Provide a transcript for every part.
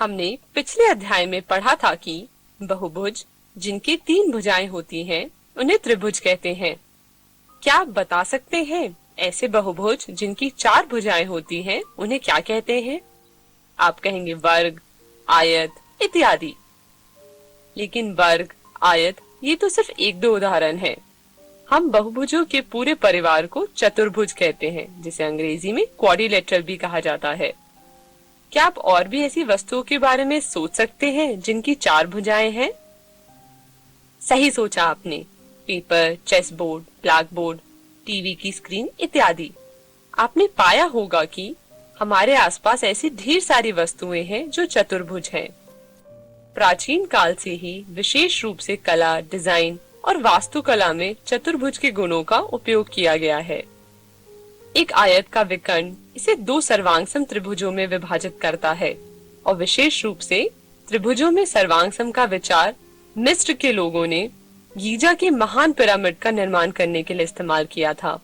हमने पिछले अध्याय में पढ़ा था कि बहुभुज जिनकी 3 भुजाएं होती हैं, उन्हें त्रिभुज कहते हैं। क्या आप बता सकते हैं ऐसे बहुभुज जिनकी 4 भुजाएं होती हैं, उन्हें क्या कहते हैं? आप कहेंगे वर्ग, आयत इत्यादि। लेकिन वर्ग, आयत ये तो सिर्फ 1-2 उदाहरण हैं। हम बहुभुजों के पूरे परिवार को चतुर्भुज कहते हैं, जिसे अंग्रेजी में क्वाड्रिलेटरल भी कहा जाता है। क्या आप और भी ऐसी वस्तुओं के बारे में सोच सकते हैं जिनकी 4 भुजाएं हैं? सही सोचा आपने। Paper, chessboard, blackboard, TV की स्क्रीन इत्यादि। आपने पाया होगा कि हमारे आसपास ऐसी ढेर सारी वस्तुएं हैं जो चतुर्भुज हैं। प्राचीन काल से ही विशेष रूप से कला, डिजाइन और वास्तुकला में चतुर्भुज के गुणों का उपयोग किया गया है। एक आयत का विकर्ण इसे 2 सर्वांगसम त्रिभुजों में विभाजित करता है और विशेष रूप से त्रिभुजों में सर्वांगसम का विचार मिस्र के लोगों ने गीजा के महान पिरामिड का निर्माण करने के लिए इस्तेमाल किया था।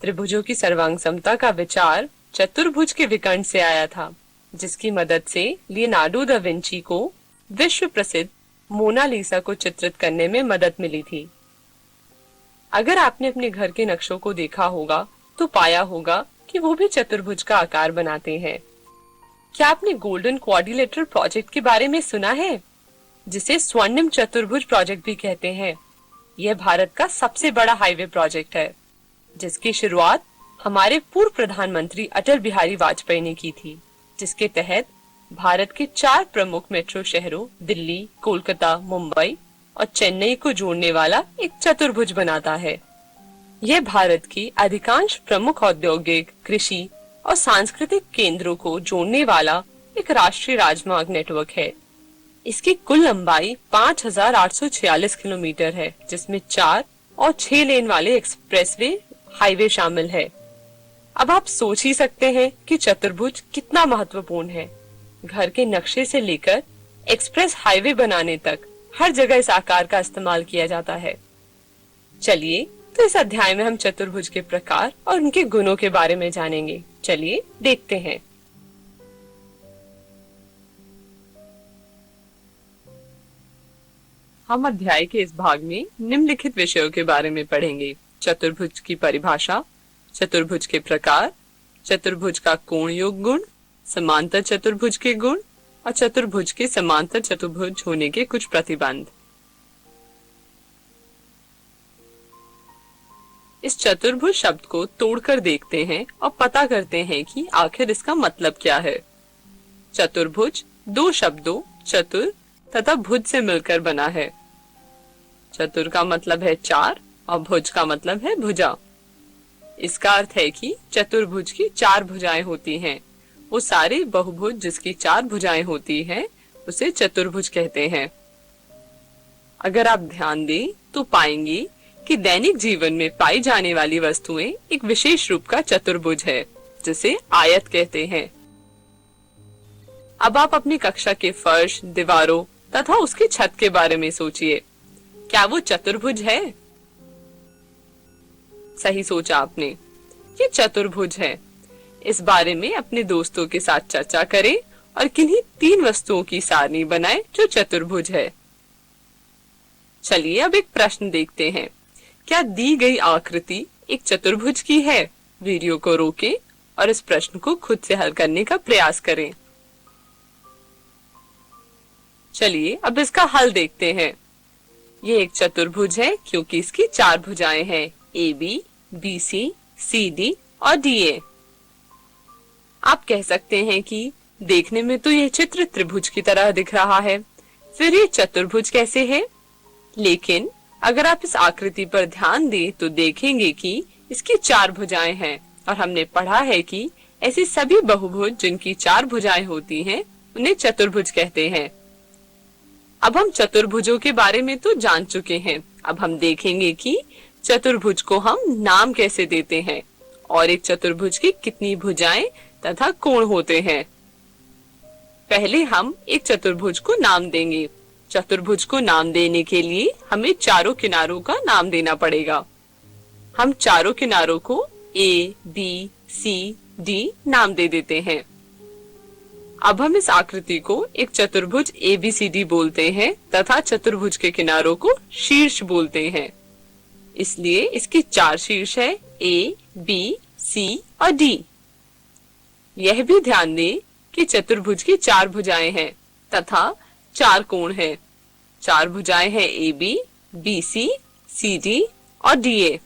त्रिभुजों की सर्वांगसमता का विचार चतुर्भुज के विकर्ण से आया था, जिसकी मदद से लियोनार्डो दा विंची को विश्व प्रसिद्ध मोनालिसा को चित्रित करने में मदद मिली थी। अगर आपने अपने घर के नक्शों को देखा होगा तो पाया होगा कि वो भी चतुर्भुज का आकार बनाते हैं। क्या आपने गोल्डन क्वाड्रिलेटरल प्रोजेक्ट के बारे में सुना है, जिसे स्वर्णिम चतुर्भुज प्रोजेक्ट भी कहते हैं? यह भारत का सबसे बड़ा हाईवे प्रोजेक्ट है, जिसकी शुरुआत हमारे पूर्व प्रधानमंत्री अटल बिहारी वाजपेयी ने की थी, जिसके तहत भारत के 4 प्रमुख मेट्रो शहरों दिल्ली, कोलकाता, मुंबई और चेन्नई को जोड़ने वाला एक चतुर्भुज बनाता है। यह भारत की अधिकांश प्रमुख औद्योगिक, कृषि और सांस्कृतिक केंद्रों को जोड़ने वाला एक राष्ट्रीय राजमार्ग नेटवर्क है। इसकी कुल लंबाई 5,846 किलोमीटर है, जिसमें 4 और 6 लेन वाले एक्सप्रेसवे हाईवे शामिल है। अब आप सोच ही सकते हैं कि चतुर्भुज कितना महत्वपूर्ण है। घर के नक्शे से लेकर एक्सप्रेस हाईवे बनाने तक हर जगह इस आकार का इस्तेमाल किया जाता है। चलिए, तो इस अध्याय में हम चतुर्भुज के प्रकार और उनके गुणों के बारे में जानेंगे। चलिए देखते हैं। हम अध्याय के इस भाग में निम्नलिखित विषयों के बारे में पढ़ेंगे: चतुर्भुज की परिभाषा, चतुर्भुज के प्रकार, चतुर्भुज का कोण योग गुण, समांतर चतुर्भुज के गुण और चतुर्भुज के समांतर चतुर्भुज होने के कुछ प्रतिबंध। इस चतुर्भुज शब्द को तोड़कर देखते हैं और पता करते हैं कि आखिर इसका मतलब क्या है। चतुर्भुज 2 शब्दों चतुर तथा भुज से मिलकर बना है। चतुर का मतलब है 4 और भुज का मतलब है भुजा। इसका अर्थ है कि चतुर्भुज की 4 भुजाएं होती हैं। वो सारे बहुभुज जिसकी 4 भुजाएं होती हैं, उसे चतुर्भुज कहते हैं। अगर आप ध्यान दें तो पाएंगे कि दैनिक जीवन में पाई जाने वाली वस्तुएं एक विशेष रूप का चतुर्भुज है, जिसे आयत कहते हैं। अब आप अपनी कक्षा के फर्श, दीवारों तथा उसकी छत के बारे में सोचिए। क्या वो चतुर्भुज है? सही सोचा आपने, ये चतुर्भुज है। इस बारे में अपने दोस्तों के साथ चर्चा करें और किन्हीं 3 वस्तुओं की सारणी बनाएं जो चतुर्भुज है। चलिए अब एक प्रश्न देखते हैं। क्या दी गई आकृति एक चतुर्भुज की है? वीडियो को रोकें और इस प्रश्न को खुद से हल करने का प्रयास करें। चलिए अब इसका हल देखते हैं। ये एक चतुर्भुज है क्योंकि इसकी 4 भुजाएं हैं, AB, BC, CD और DA। आप कह सकते हैं कि देखने में तो यह चित्र त्रिभुज की तरह दिख रहा है, फिर ये चतुर्भुज कैसे है? लेकिन अगर आप इस आकृति पर ध्यान दें तो देखेंगे कि इसकी 4 भुजाएं हैं और हमने पढ़ा है कि ऐसे सभी बहुभुज जिनकी 4 भुजाएं होती हैं, उन्हें चतुर्भुज कहते हैं। अब हम चतुर्भुजों के बारे में तो जान चुके हैं। अब हम देखेंगे कि चतुर्भुज को हम नाम कैसे देते हैं और एक चतुर्भुज की कितनी भुजाएं तथा कोण होते हैं। पहले हम एक चतुर्भुज को नाम देंगे। चतुर्भुज को नाम देने के लिए हमें चारों किनारों का नाम देना पड़ेगा। हम चारों किनारों को A, B, C, D नाम दे देते हैं। अब हम इस आकृति को एक चतुर्भुज ABCD बोलते हैं तथा चतुर्भुज के किनारों को शीर्ष बोलते हैं। इसलिए इसकी 4 शीर्ष है, A, B, C और D। यह भी ध्यान दें कि चतुर्भुज की 4 भुजाएं हैं तथा 4 कोण हैं। 4 भुजाएं हैं AB, BC, CD और DA।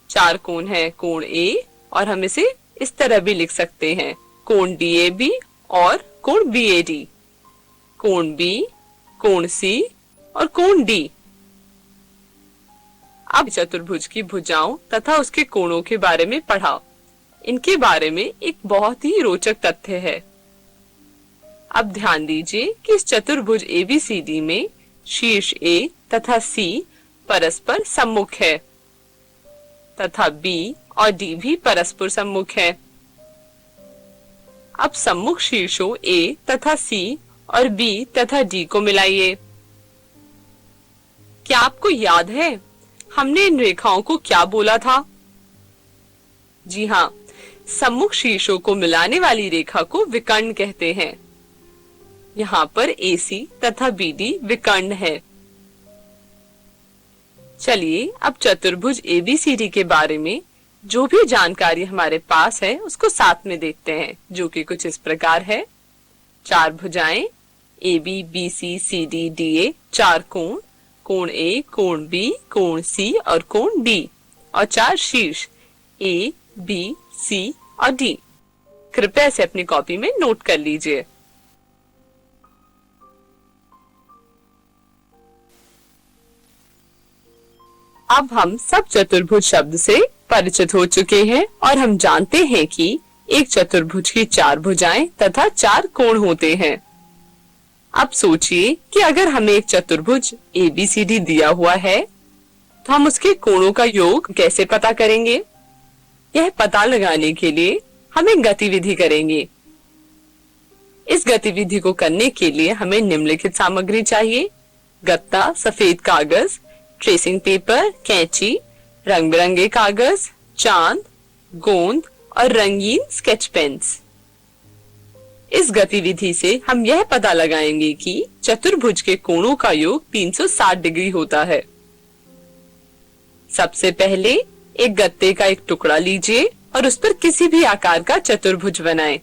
4 कोण है कोण A और हम इसे इस तरह भी लिख सकते हैं, कोण DAB और कोण BAD, कोण B, कोण C और कोण D। अब चतुर्भुज की भुजाओं तथा उसके कोणों के बारे में पढ़ा। इनके बारे में एक बहुत ही रोचक तथ्य है। अब ध्यान दीजिए कि इस चतुर्भुज ABCD में शीर्ष A तथा C परस्पर सम्मुख है तथा B और D भी परस्पर सम्मुख है। अब सम्मुख शीर्षों A तथा C और B तथा D को मिलाइए। क्या आपको याद है हमने इन रेखाओं को क्या बोला था? जी हाँ, सम्मुख शीर्षों को मिलाने वाली रेखा को विकर्ण कहते हैं। यहाँ पर AC तथा BD विकर्ण है। चलिए अब चतुर्भुज ABCD के बारे में जो भी जानकारी हमारे पास है उसको साथ में देखते हैं, जो कि कुछ इस प्रकार है। 4 भुजाएं AB, BC, CD, DA, 4 कोण, कोण A, कोण B, कोण C और कोण D और 4 शीर्ष A, B, C और D। कृपया इसे अपनी कॉपी में नोट कर लीजिए। अब हम सब चतुर्भुज शब्द से परिचित हो चुके हैं और हम जानते हैं कि एक चतुर्भुज की 4 भुजाएं तथा 4 कोण होते हैं। अब सोचिए कि अगर हमें एक चतुर्भुज ABCD दिया हुआ है तो हम उसके कोणों का योग कैसे पता करेंगे? यह पता लगाने के लिए हम एक गतिविधि करेंगे। इस गतिविधि को करने के लिए हमें निम्नलिखित सामग्री चाहिए: गत्ता, सफेद कागज, ट्रेसिंग पेपर, कैंची, रंग बिरंगे कागज, चांद, गोंद और रंगीन स्केच पेन्स। इस गतिविधि से हम यह पता लगाएंगे कि चतुर्भुज के कोणों का योग 360 डिग्री होता है। सबसे पहले एक गत्ते का एक टुकड़ा लीजिए और उस पर किसी भी आकार का चतुर्भुज बनाएं।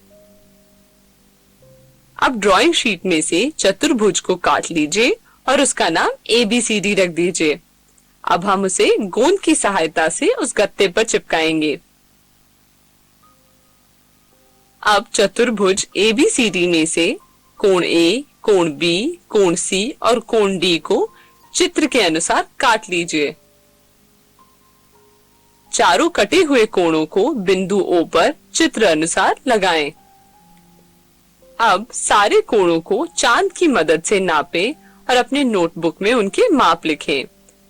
अब ड्राइंग शीट में से चतुर्भुज को काट लीजिए और उसका नाम ABCD रख दीजिए। अब हम उसे गोंद की सहायता से उस गत्ते पर चिपकाएंगे। अब चतुर्भुज ABCD में से कोण A, कोण B, कोण C और कोण D को चित्र के अनुसार काट लीजिए। चारों कटे हुए कोणों को बिंदु O पर चित्र अनुसार लगाएं। अब सारे कोणों को चांद की मदद से नापें और अपने नोटबुक में उनके माप लिखें।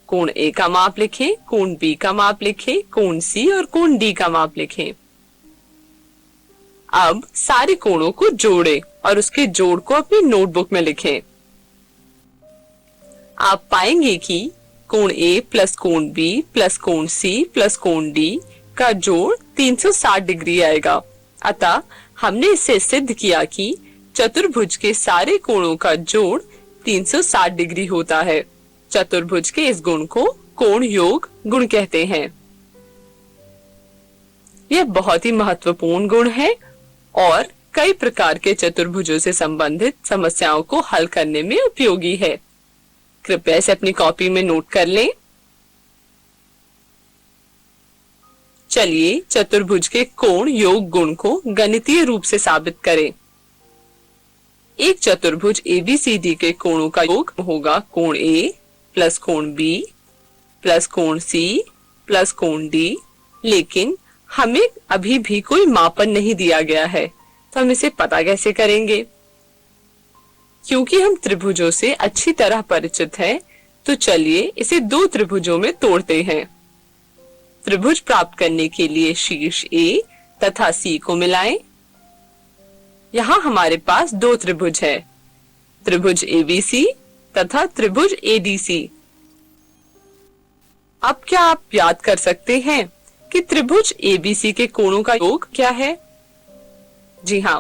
कोण A का माप लिखें, कोण B का माप लिखें, कोण C और कोण D का माप लिखें। अब सारे कोणों को जोड़ें और उसके जोड़ को अपनी नोटबुक में लिखें। आप पाएंगे कि कोण A प्लस कोण B प्लस कोण C प्लस कोण D का जोड़ 360 डिग्री आएगा। अतः हमने इससे सिद्ध किया कि चतुर्भुज के सारे कोणों का जोड़ 360 डिग्री होता है। चतुर्भुज के इस गुण को कोण योग गुण कहते हैं। यह बहुत ही महत्वपूर्ण गुण है और कई प्रकार के चतुर्भुजों से संबंधित समस्याओं को हल करने में उपयोगी है। कृपया इसे अपनी कॉपी में नोट कर लें। चलिए चतुर्भुज के कोण योग गुण को गणितीय रूप से साबित करें। एक चतुर्भुज ABCD के कोणों का योग होगा कोण A प्लस कोण B प्लस कोण C प्लस कोण D। लेकिन हमें अभी भी कोई मापन नहीं दिया गया है, तो हम इसे पता कैसे करेंगे? क्योंकि हम त्रिभुजों से अच्छी तरह परिचित हैं, तो चलिए इसे 2 त्रिभुजों में तोड़ते हैं। त्रिभुज प्राप्त करने के लिए शीर्ष A तथा C को मिलाएं। यहाँ हमारे पास 2 त्रिभुज है, त्रिभुज ABC तथा त्रिभुज ADC। अब क्या आप याद कर सकते हैं कि त्रिभुज ABC के कोणों का योग क्या है? जी हाँ,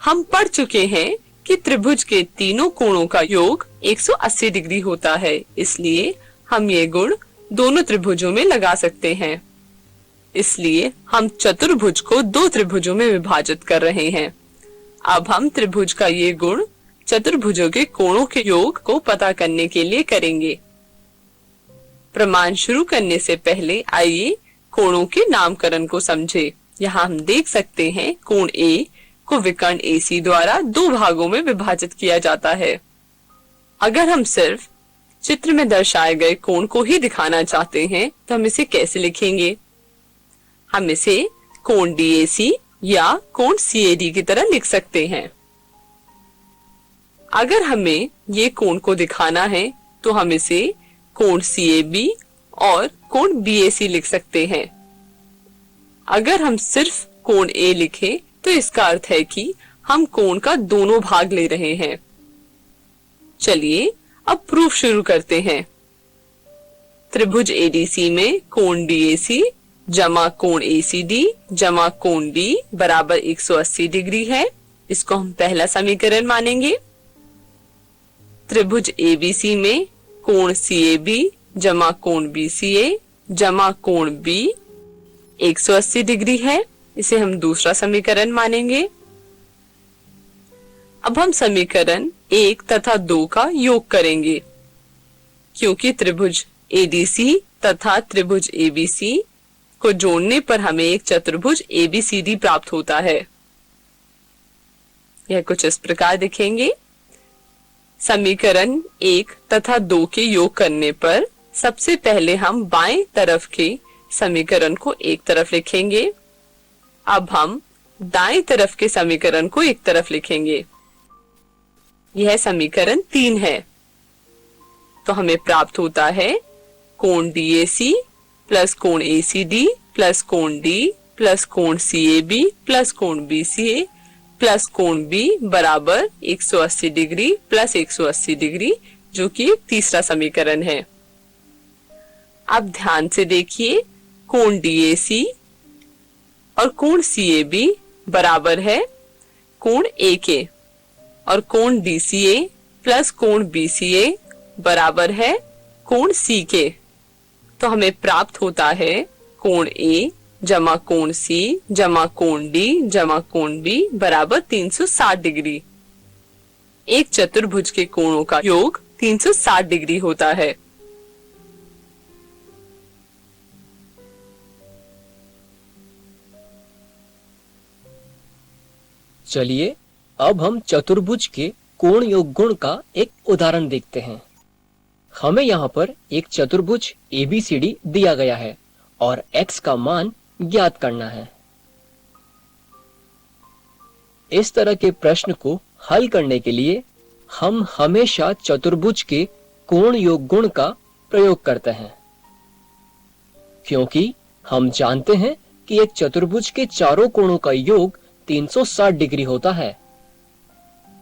हम पढ़ चुके हैं कि त्रिभुज के तीनों कोणों का योग 180 डिग्री होता है, इसलिए हम ये गुण दोनों त्रिभुजों में लगा सकते हैं। इसलिए हम चतुर्भुज को दो त्रिभुजों में विभाजित कर रहे हैं। अब हम त्रिभुज का ये गुण चतुर्भुजों के कोणों के योग को पता करने के लिए करेंगे। प्रमाण शुरू करने से पहले आइए कोणों के नामकरण को समझे। यहाँ हम देख सकते हैं कोण ए को विकर्ण AC द्वारा दो भागों में विभाजित किया जाता है। अगर हम सिर्फ चित्र में दर्शाए गए कोण को ही दिखाना चाहते हैं तो हम इसे कैसे लिखेंगे? हम इसे कोण DAC या कोण CAD की तरह लिख सकते हैं। अगर हमें ये कोण को दिखाना है तो हम इसे कोण CAB और कोण BAC लिख सकते हैं। अगर हम सिर्फ कोण A लिखें तो इसका अर्थ है कि हम कोण का दोनों भाग ले रहे हैं। चलिए अब प्रूफ शुरू करते हैं। त्रिभुज ADC में कोण DAC जमा कोण ACD जमा कोण D बराबर 180 डिग्री है। इसको हम पहला समीकरण मानेंगे। त्रिभुज ABC में कोण CAB जमा कोण BCA जमा कोण B 180 डिग्री है। इसे हम दूसरा समीकरण मानेंगे। अब हम समीकरण 1 तथा 2 का योग करेंगे, क्योंकि त्रिभुज ADC तथा त्रिभुज ABC को जोड़ने पर हमें एक चतुर्भुज ABCD प्राप्त होता है। यह कुछ इस प्रकार दिखेंगे। समीकरण 1 तथा 2 के योग करने पर सबसे पहले हम बाएं तरफ के समीकरण को एक तरफ लिखेंगे। अब हम दाएं तरफ के समीकरण को एक तरफ लिखेंगे। यह समीकरण 3 है। तो हमें प्राप्त होता है कोण DAC प्लस कोण ACD प्लस कोण D प्लस कोण CAB प्लस कोण BCA प्लस कोण B बराबर 180 डिग्री प्लस 180 डिग्री, जो कि एक तीसरा समीकरण है। अब ध्यान से देखिए, कोण DAC और कोण CAB बराबर है कोण A के और कोण DCA प्लस कोण BCA बराबर है कोण C के। तो हमें प्राप्त होता है कोण A जमा कोण C जमा कोण D जमा कोण B बराबर 360 डिग्री। एक चतुर्भुज के कोणों का योग 360 डिग्री होता है। चलिए अब हम चतुर्भुज के कोण योग गुण का एक उदाहरण देखते हैं। हमें यहाँ पर एक चतुर्भुज ABCD दिया गया है और x का मान ज्ञात करना है। इस तरह के प्रश्न को हल करने के लिए हम हमेशा चतुर्भुज के कोण योग गुण का प्रयोग करते हैं, क्योंकि हम जानते हैं कि एक चतुर्भुज के चारों कोणों का योग 360 डिग्री होता है।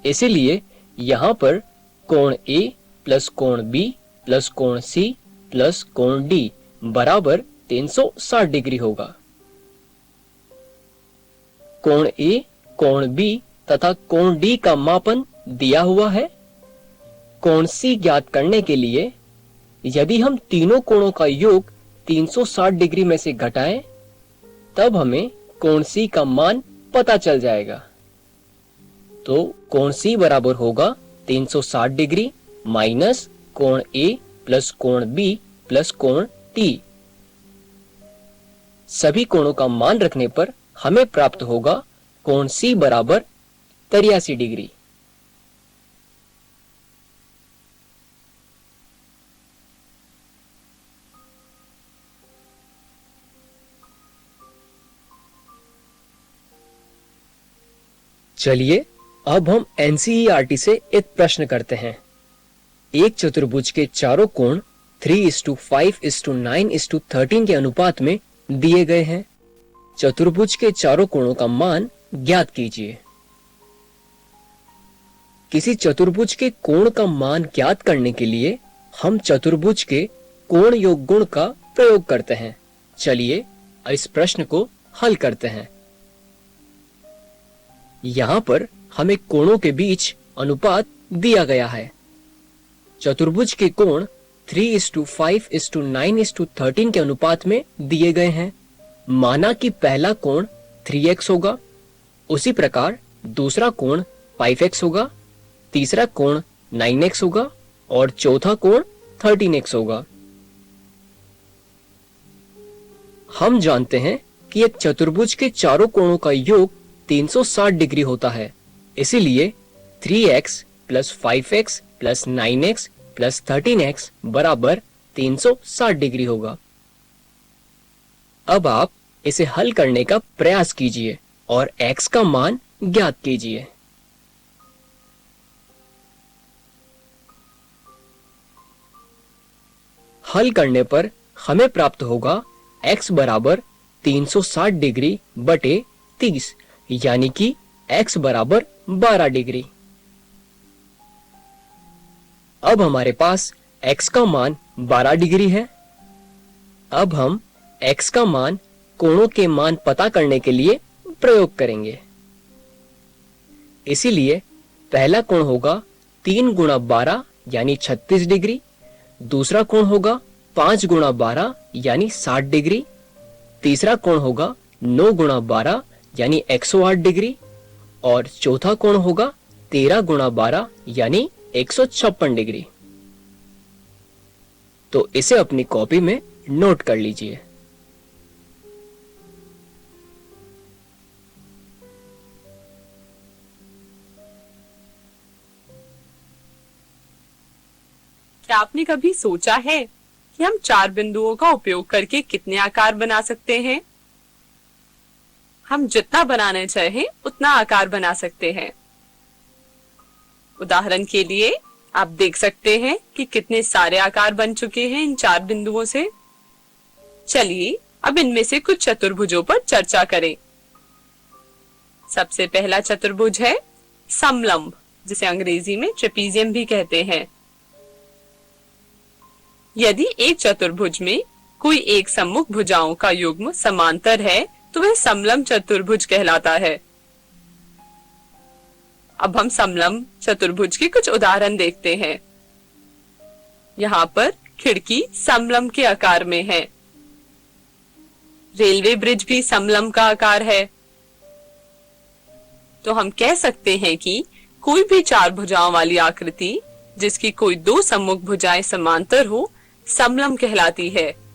इसीलिए यहाँ पर कोण A प्लस कोण B प्लस कोण C प्लस कोण D बराबर 360 डिग्री होगा। कोण A, कोण B तथा कोण D का मापन दिया हुआ है। कोण C ज्ञात करने के लिए यदि हम तीनों कोणों का योग 360 डिग्री में से घटाएं, तब हमें कोण C का मान पता चल जाएगा। तो कोण C बराबर होगा 360 डिग्री माइनस कोण A प्लस कोण B प्लस कोण T। सभी कोणों का मान रखने पर हमें प्राप्त होगा कोण C बराबर 83 डिग्री। चलिए अब हम NCERT से एक प्रश्न करते हैं। एक चतुर्भुज के चारों कोण 3:5:9:13 के अनुपात में दिए गए हैं। चतुर्भुज के चारों कोणों का मान ज्ञात कीजिए। किसी चतुर्भुज के कोण का मान ज्ञात करने के लिए हम चतुर्भुज के कोण योग गुण का प्रयोग करते हैं। चलिए इस प्रश्न को हल करते हैं। यहाँ पर हमें कोणों के बीच अनुपात दिया गया है। चतुर्भुज के कोण 3:5:9:13 के अनुपात में दिए गए हैं। माना कि पहला कोण 3x होगा, उसी प्रकार दूसरा कोण 5x होगा, तीसरा कोण 9x होगा और चौथा कोण 13x होगा। हम जानते हैं कि एक चतुर्भुज के चारों कोणों का योग 360 डिग्री होता है। इसीलिए 3x plus 5x plus 9x plus 13x बराबर 360 डिग्री होगा। अब आप इसे हल करने का प्रयास कीजिए और x का मान ज्ञात कीजिए। हल करने पर हमें प्राप्त होगा x बराबर 360 डिग्री बटे 30, यानी कि x बराबर 12 डिग्री। अब हमारे पास x का मान 12 डिग्री है। अब हम x का मान कोणों के मान पता करने के लिए प्रयोग करेंगे। इसीलिए पहला कोण होगा 3 गुणा 12 यानी 36 डिग्री, दूसरा कोण होगा 5 गुणा 12 यानी 60 डिग्री, तीसरा कोण होगा 9 गुणा 12 यानी 108 डिग्री और चौथा कोण होगा 13 गुणा 12 यानी 156 डिग्री। तो इसे अपनी कॉपी में नोट कर लीजिए। क्या आपने कभी सोचा है कि हम 4 बिंदुओं का उपयोग करके कितने आकार बना सकते हैं? हम जितना बनाना चाहें उतना आकार बना सकते हैं। उदाहरण के लिए आप देख सकते हैं कि कितने सारे आकार बन चुके हैं इन 4 बिंदुओं से। चलिए अब इनमें से कुछ चतुर्भुजों पर चर्चा करें। सबसे पहला चतुर्भुज है समलंब, जिसे अंग्रेजी में ट्रेपीजियम भी कहते हैं। यदि एक चतुर्भुज में कोई एक सम्मुख भुजाओं का युग्म समांतर है तो वह समलंब चतुर्भुज कहलाता है। अब हम समलंब चतुर्भुज के कुछ उदाहरण देखते हैं। यहाँ पर खिड़की समलंब के आकार में है। रेलवे ब्रिज भी समलंब का आकार है। तो हम कह सकते हैं कि कोई भी 4 भुजाओं वाली आकृति जिसकी कोई 2 सम्मुख भुजाएं समांतर हो समलंब कहलाती है।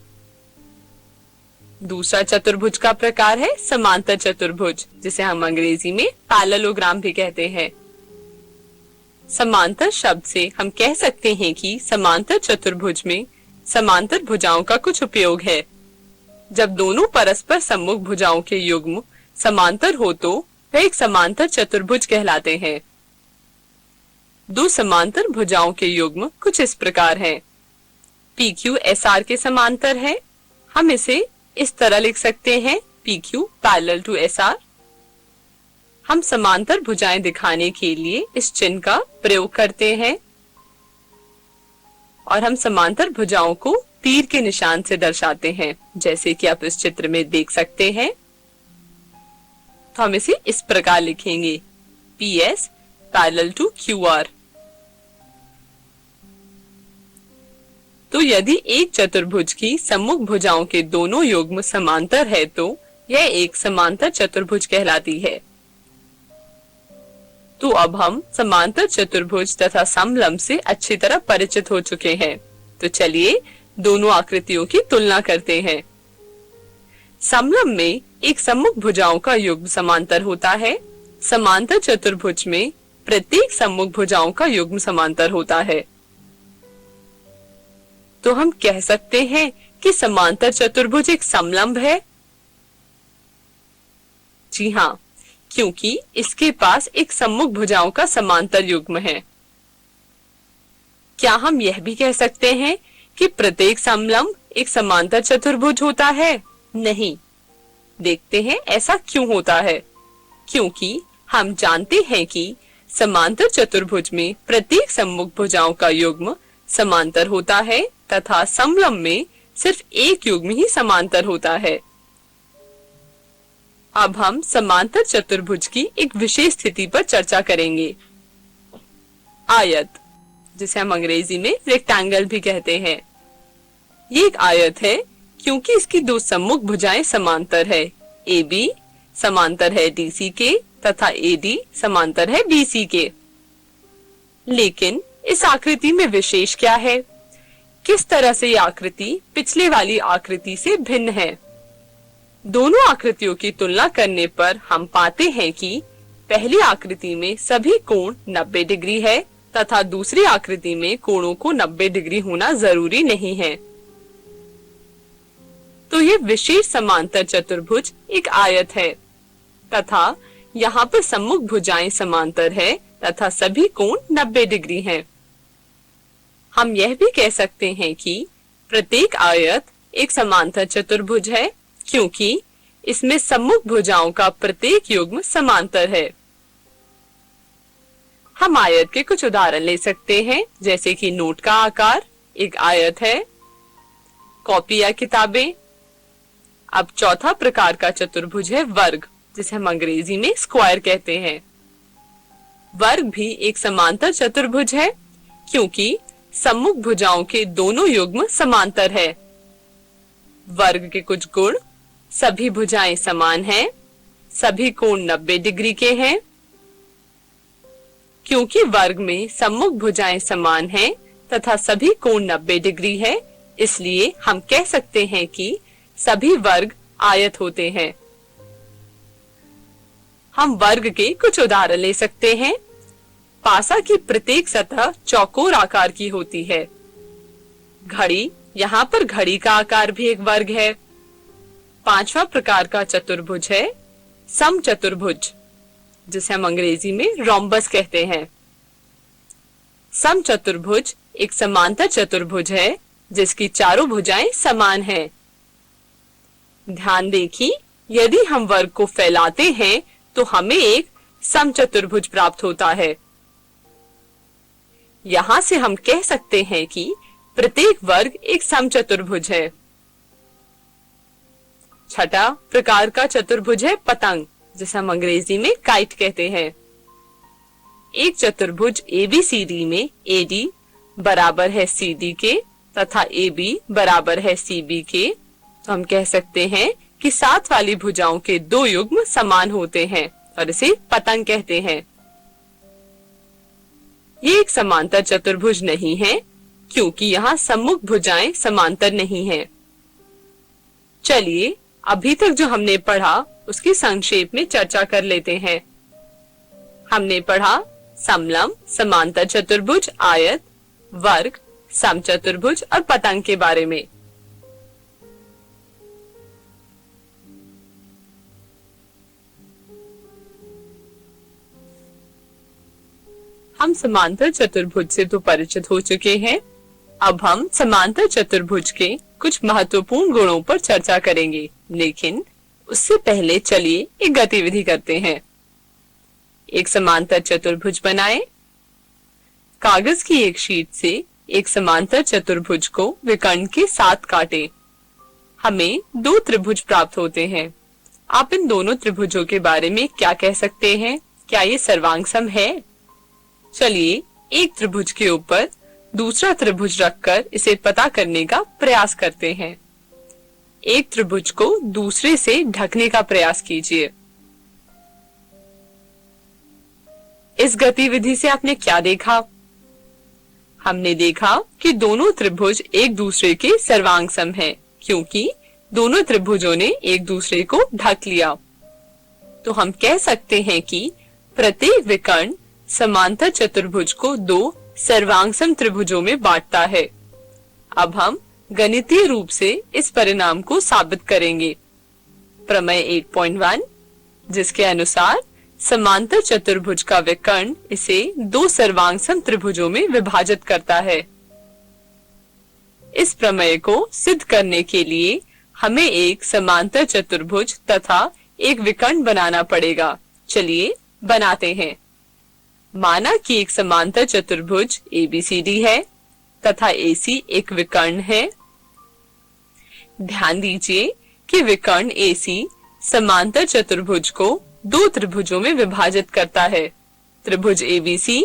दूसरा चतुर्भुज का प्रकार है समांतर चतुर्भुज, जिसे हम अंग्रेजी में पैरेललोग्राम भी कहते हैं। समांतर शब्द से हम कह सकते हैं कि समांतर चतुर्भुज में समांतर भुजाओं का कुछ उपयोग है। जब दोनों परस्पर सम्मुख भुजाओं के युग्म समांतर हो तो वह एक समांतर चतुर्भुज कहलाते हैं। 2 समांतर भुजाओं के युग्म कुछ इस प्रकार हैं। PQ SR के समांतर है। हम इसे इस तरह लिख सकते हैं PQ पैरेलल टू SR। हम समांतर भुजाएं दिखाने के लिए इस चिन्ह का प्रयोग करते हैं और हम समांतर भुजाओं को तीर के निशान से दर्शाते हैं, जैसे कि आप इस चित्र में देख सकते हैं। तो हम इसे इस प्रकार लिखेंगे PS पैरेलल टू QR। तो यदि एक चतुर्भुज की सम्मुख भुजाओं के दोनों युग्म समांतर है तो यह एक समांतर चतुर्भुज कहलाती है। तो अब हम समांतर चतुर्भुज तथा समलंब से अच्छी तरह परिचित हो चुके हैं। तो चलिए दोनों आकृतियों की तुलना करते हैं। समलंब में एक सम्मुख भुजाओं का युग्म समांतर होता है। समांतर चतुर्भुज में प्रत्येक सम्मुख भुजाओं का युग्म समांतर होता है। तो हम कह सकते हैं कि समांतर चतुर्भुज एक समलंब है। जी हाँ, क्योंकि इसके पास एक सम्मुख भुजाओं का समांतर युग्म है। क्या हम यह भी कह सकते हैं कि प्रत्येक समलंब एक समांतर चतुर्भुज होता है? नहीं। देखते हैं ऐसा क्यों होता है। क्योंकि हम जानते हैं कि समांतर चतुर्भुज में प्रत्येक सम्मुख भुजाओं का युग्म समांतर होता है तथा समलंब में सिर्फ एक युग्म ही समांतर होता है। अब हम समांतर चतुर्भुज की एक विशेष स्थिति पर चर्चा करेंगे। आयत, जिसे हम अंग्रेजी में रेक्टेंगल भी कहते हैं। ये एक आयत है क्योंकि इसकी दो सम्मुख भुजाएं समांतर है। AB समांतर है DC के तथा AD समांतर है BC के। लेकिन इस आकृति में विशेष क्या है? किस तरह से यह आकृति पिछले वाली आकृति से भिन्न है? दोनों आकृतियों की तुलना करने पर हम पाते हैं कि पहली आकृति में सभी कोण 90 डिग्री है तथा दूसरी आकृति में कोणों को 90 डिग्री होना जरूरी नहीं है। तो ये विशेष समांतर चतुर्भुज एक आयत है तथा यहाँ पर सम्मुख भुजाएं समांतर है तथा सभी कोण 90 डिग्री हैं। हम यह भी कह सकते हैं कि प्रत्येक आयत एक समांतर चतुर्भुज है क्योंकि इसमें सम्मुख भुजाओं का प्रत्येक युग्म समांतर है। हम आयत के कुछ उदाहरण ले सकते हैं, जैसे कि नोट का आकार एक आयत है, कॉपी या किताबें। अब चौथा प्रकार का चतुर्भुज है वर्ग, जिसे हम अंग्रेजी में स्क्वायर कहते हैं। वर्ग भी एक समांतर चतुर्भुज है क्योंकि सम्मुख भुजाओं के दोनों युग्म समांतर है। वर्ग के कुछ गुण: सभी भुजाएं समान हैं, सभी कोण 90 डिग्री के हैं। क्योंकि वर्ग में सम्मुख भुजाएं समान हैं तथा सभी कोण 90 डिग्री है, इसलिए हम कह सकते हैं कि सभी वर्ग आयत होते हैं। हम वर्ग के कुछ उदाहरण ले सकते हैं। पासा की प्रत्येक सतह चौकोर आकार की होती है। घड़ी, यहाँ पर घड़ी का आकार भी एक वर्ग है। पांचवा प्रकार का चतुर्भुज है समचतुर्भुज, जिसे हम अंग्रेजी में रोम्बस कहते हैं। समचतुर्भुज एक समांतर चतुर्भुज है जिसकी चारों भुजाएं समान हैं। ध्यान दें कि यदि हम वर्ग को फैलाते हैं तो हमें एक समचतुर्भुज प्राप्त होता है। यहाँ से हम कह सकते हैं कि प्रत्येक वर्ग एक समचतुर्भुज है। छठा प्रकार का चतुर्भुज है पतंग, जिसे हम अंग्रेजी में काइट कहते हैं। एक चतुर्भुज ABCD में AD बराबर है CD के तथा AB बराबर है CB के, तो हम कह सकते हैं कि साथ वाली भुजाओं के दो युग्म समान होते हैं और इसे पतंग कहते हैं। ये एक समांतर चतुर्भुज नहीं है क्योंकि यहाँ सम्मुख भुजाएं समांतर नहीं हैं। चलिए अभी तक जो हमने पढ़ा उसकी संक्षेप में चर्चा कर लेते हैं। हमने पढ़ा समलंब, समांतर चतुर्भुज, आयत, वर्ग, समचतुर्भुज और पतंग के बारे में। हम समांतर चतुर्भुज से तो परिचित हो चुके हैं। अब हम समांतर चतुर्भुज के कुछ महत्वपूर्ण गुणों पर चर्चा करेंगे, लेकिन उससे पहले चलिए एक गतिविधि करते हैं। एक समांतर चतुर्भुज बनाएं। कागज की एक शीट से एक समांतर चतुर्भुज को विकर्ण के साथ काटें। हमें दो त्रिभुज प्राप्त होते हैं। आप इन दोनों त्रिभुजों के बारे में क्या कह सकते हैं? क्या ये सर्वांगसम है? चलिए एक त्रिभुज के ऊपर दूसरा त्रिभुज रखकर इसे पता करने का प्रयास करते हैं। एक त्रिभुज को दूसरे से ढकने का प्रयास कीजिए। इस गतिविधि से आपने क्या देखा? हमने देखा कि दोनों त्रिभुज एक दूसरे के सर्वांगसम हैं, क्योंकि दोनों त्रिभुजों ने एक दूसरे को ढक लिया। तो हम कह सकते हैं कि प्रत्येक विकर्ण समांतर चतुर्भुज को दो सर्वांगसम त्रिभुजों में बांटता है। अब हम गणितीय रूप से इस परिणाम को साबित करेंगे। प्रमेय 8.1, जिसके अनुसार समांतर चतुर्भुज का विकर्ण इसे दो सर्वांगसम त्रिभुजों में विभाजित करता है। इस प्रमेय को सिद्ध करने के लिए हमें एक समांतर चतुर्भुज तथा एक विकर्ण बनाना पड़ेगा। चलिए बनाते हैं। माना कि एक समांतर चतुर्भुज ABCD है तथा AC एक विकर्ण है। ध्यान दीजिए कि विकर्ण AC समांतर चतुर्भुज को दो त्रिभुजों में विभाजित करता है, त्रिभुज एबीसी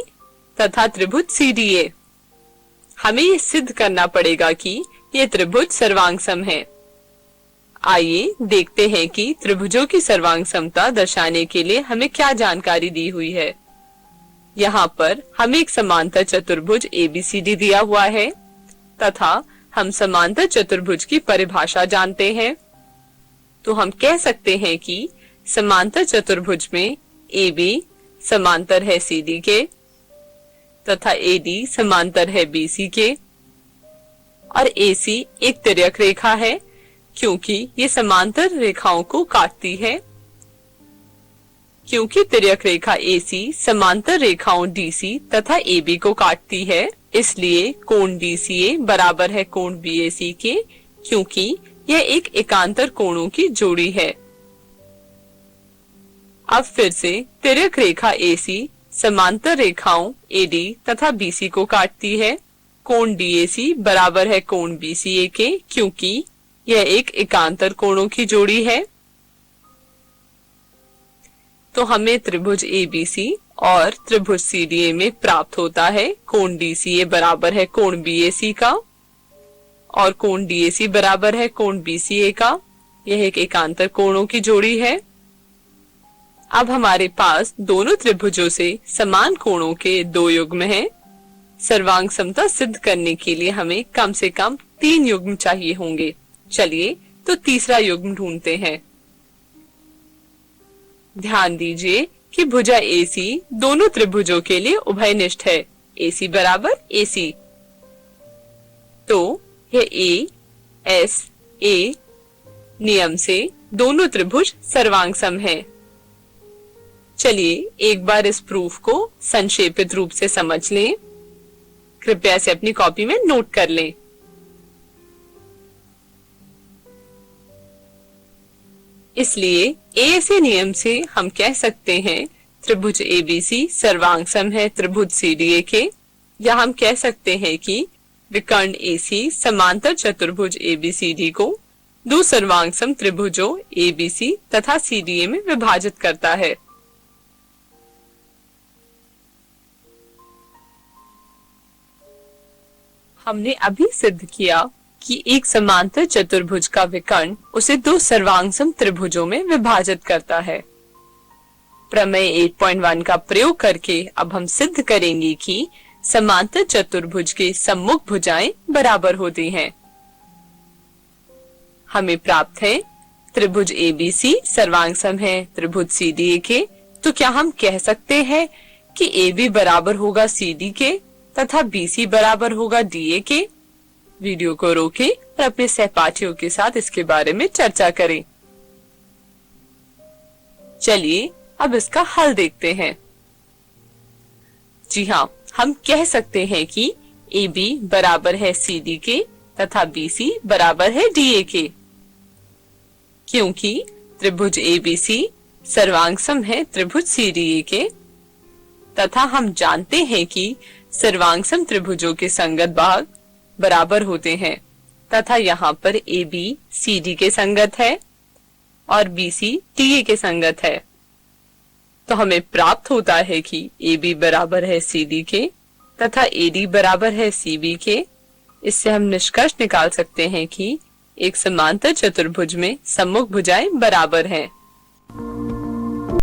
तथा त्रिभुज सीडीए। हमें ये सिद्ध करना पड़ेगा कि ये त्रिभुज सर्वांग सम है। आइए देखते हैं कि त्रिभुजों की सर्वांग समता दर्शाने के लिए हमें क्या जानकारी दी हुई है। यहाँ पर हमें एक समांतर चतुर्भुज एबीसीडी दिया हुआ है तथा हम समांतर चतुर्भुज की परिभाषा जानते हैं। तो हम कह सकते हैं कि समांतर चतुर्भुज में AB समांतर है CD के तथा AD समांतर है BC के और AC एक तिर्यक रेखा है क्योंकि ये समांतर रेखाओं को काटती है। क्योंकि तिर्यक रेखा AC समांतर रेखाओं DC तथा AB को काटती है, इसलिए कोण DCA बराबर है कोण BAC के, क्योंकि यह एक एकांतर कोणों की जोड़ी है। अब फिर से तिर्यक रेखा AC समांतर रेखाओं AD तथा BC को काटती है। कोण DAC बराबर है कोण BCA के, क्योंकि यह एक एकांतर कोणों की जोड़ी है। तो हमें त्रिभुज ABC और त्रिभुज CDA में प्राप्त होता है कोण DCA बराबर है कोण BAC का और कोण DAC बराबर है कोण BCA का। यह एक एकांतर कोणों की जोड़ी है। अब हमारे पास दोनों त्रिभुजों से समान कोणों के दो युग्म हैं। सर्वांग समता सिद्ध करने के लिए हमें कम से कम 3 युग्म चाहिए होंगे। चलिए तो तीसरा युग्म ढूंढते हैं। ध्यान दीजिए कि भुजा AC दोनों त्रिभुजों के लिए उभयनिष्ठ है, AC बराबर AC। तो यह ASA नियम से दोनों त्रिभुज सर्वांग सम है। चलिए एक बार इस प्रूफ को संक्षेपित रूप से समझ लें। कृपया इसे अपनी कॉपी में नोट कर लें। इसलिए ASA नियम से हम कह सकते हैं त्रिभुज ABC सर्वांग सम है त्रिभुज CDA के, या हम कह सकते हैं कि विकर्ण AC समांतर चतुर्भुज ABCD को दो सर्वांग सम त्रिभुजों ABC तथा CDA में विभाजित करता है। हमने अभी सिद्ध किया कि एक समांतर चतुर्भुज का विकर्ण उसे दो सर्वांगसम त्रिभुजों में विभाजित करता है। प्रमेय 8.1 का प्रयोग करके अब हम सिद्ध करेंगे कि समांतर चतुर्भुज के सम्मुख भुजाएं बराबर होती हैं। हमें प्राप्त है त्रिभुज ABC सर्वांगसम है त्रिभुज CDA के। तो क्या हम कह सकते हैं कि AB बराबर होगा CD के तथा BC बराबर होगा DA के? वीडियो को रोकें और अपने सहपाठियों के साथ इसके बारे में चर्चा करें। चलिए अब इसका हल देखते हैं। जी हाँ, हम कह सकते हैं कि AB बराबर है CD के तथा BC बराबर है DA के, क्योंकि त्रिभुज ABC सर्वांगसम है त्रिभुज CDA के तथा हम जानते हैं कि सर्वांगसम त्रिभुजों के संगत भाग बराबर होते हैं तथा यहाँ पर AB CD के संगत है और BC DA के संगत है। तो हमें प्राप्त होता है कि AB बराबर है CD के तथा AD बराबर है CB के। इससे हम निष्कर्ष निकाल सकते हैं कि एक समांतर चतुर्भुज में सम्मुख भुजाएं बराबर हैं।